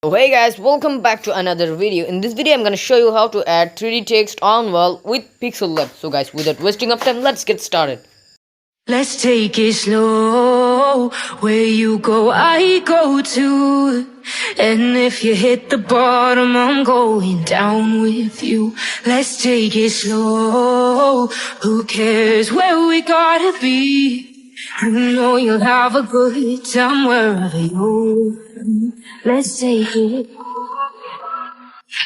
So hey guys, welcome back to another video. In this video I'm gonna show you how to add 3D text on wall with pixellab. So guys, without wasting of time, let's get started. Let's take it slow. Where you go, I go too. And if you hit the bottom, I'm going down with you. Let's take it slow. Who cares where we gotta be? You know you'll have a good time wherever you go. Let's take it.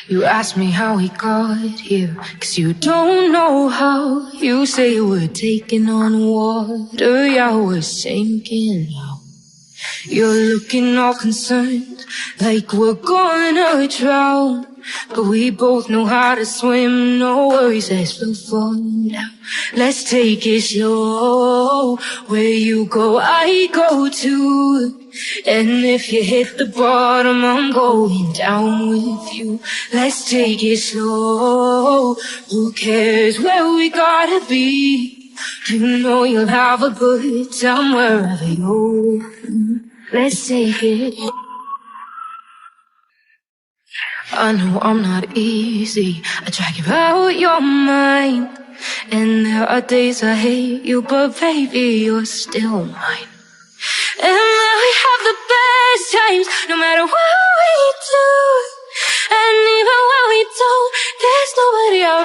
You ask me how we got here, 'cause you don't know how. You say we're taking on water, yeah, we're sinking now. You're looking all concerned, like we're gonna drown. But we both know how to swim, no worries, let's feel fun now. Let's take it slow. Where you go, I go too. And if you hit the bottom, I'm going down with you. Let's take it slow. Who cares where we gotta be? You know you'll have a good time wherever you go. Let's take it. I know I'm not easy. I drag you out your mind. And there are days I hate you, but baby, you're still mine. And we have the best times, no matter what we do. And even when we don't, there's nobody I'd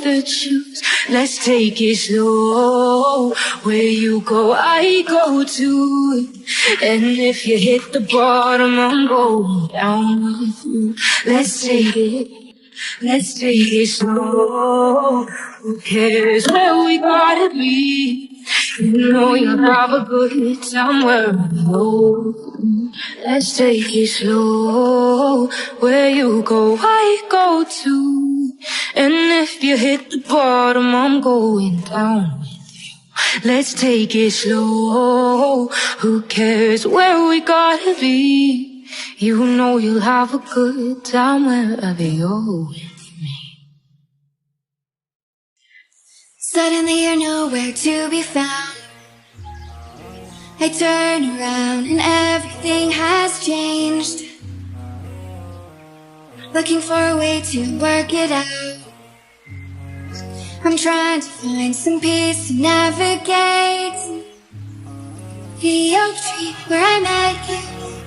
rather choose. Let's take it slow. Where you go, I go too. And if you hit the bottom, I'm going down with you. Let's take it slow. Who cares where we gotta be? You know you'll have a good time wherever you go. Let's take it slow. Where you go, I go too. And if you hit the bottom, I'm going down with you. Let's take it slow. Who cares where we gotta be? You know you'll have a good time wherever you're with me. Suddenly you're nowhere to be found. I turn around and everything has changed. Looking for a way to work it out. I'm trying to find some peace to navigate. The oak tree where I met you,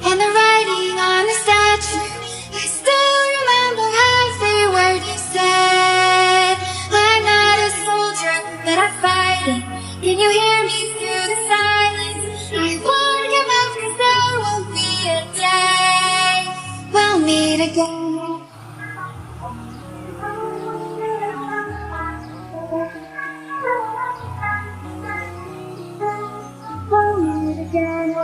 and the writing on the statue. I still remember every word you said. I'm not a soldier, but I fight it. Can you hear me through the silence? I won't give up, 'cause there will be a day we'll meet again. We'll meet again.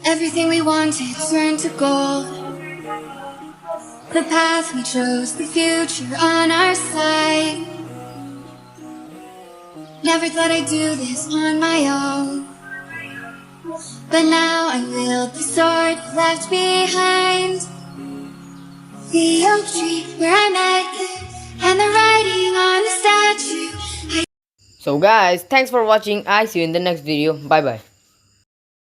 Everything we wanted turned to gold. The path we chose, the future on our side. Never thought I'd do this on my own, but now I wield the sword left behind. The oak tree where I met you, and the writing on the statue. So guys, thanks for watching. I see you in the next video. Bye bye.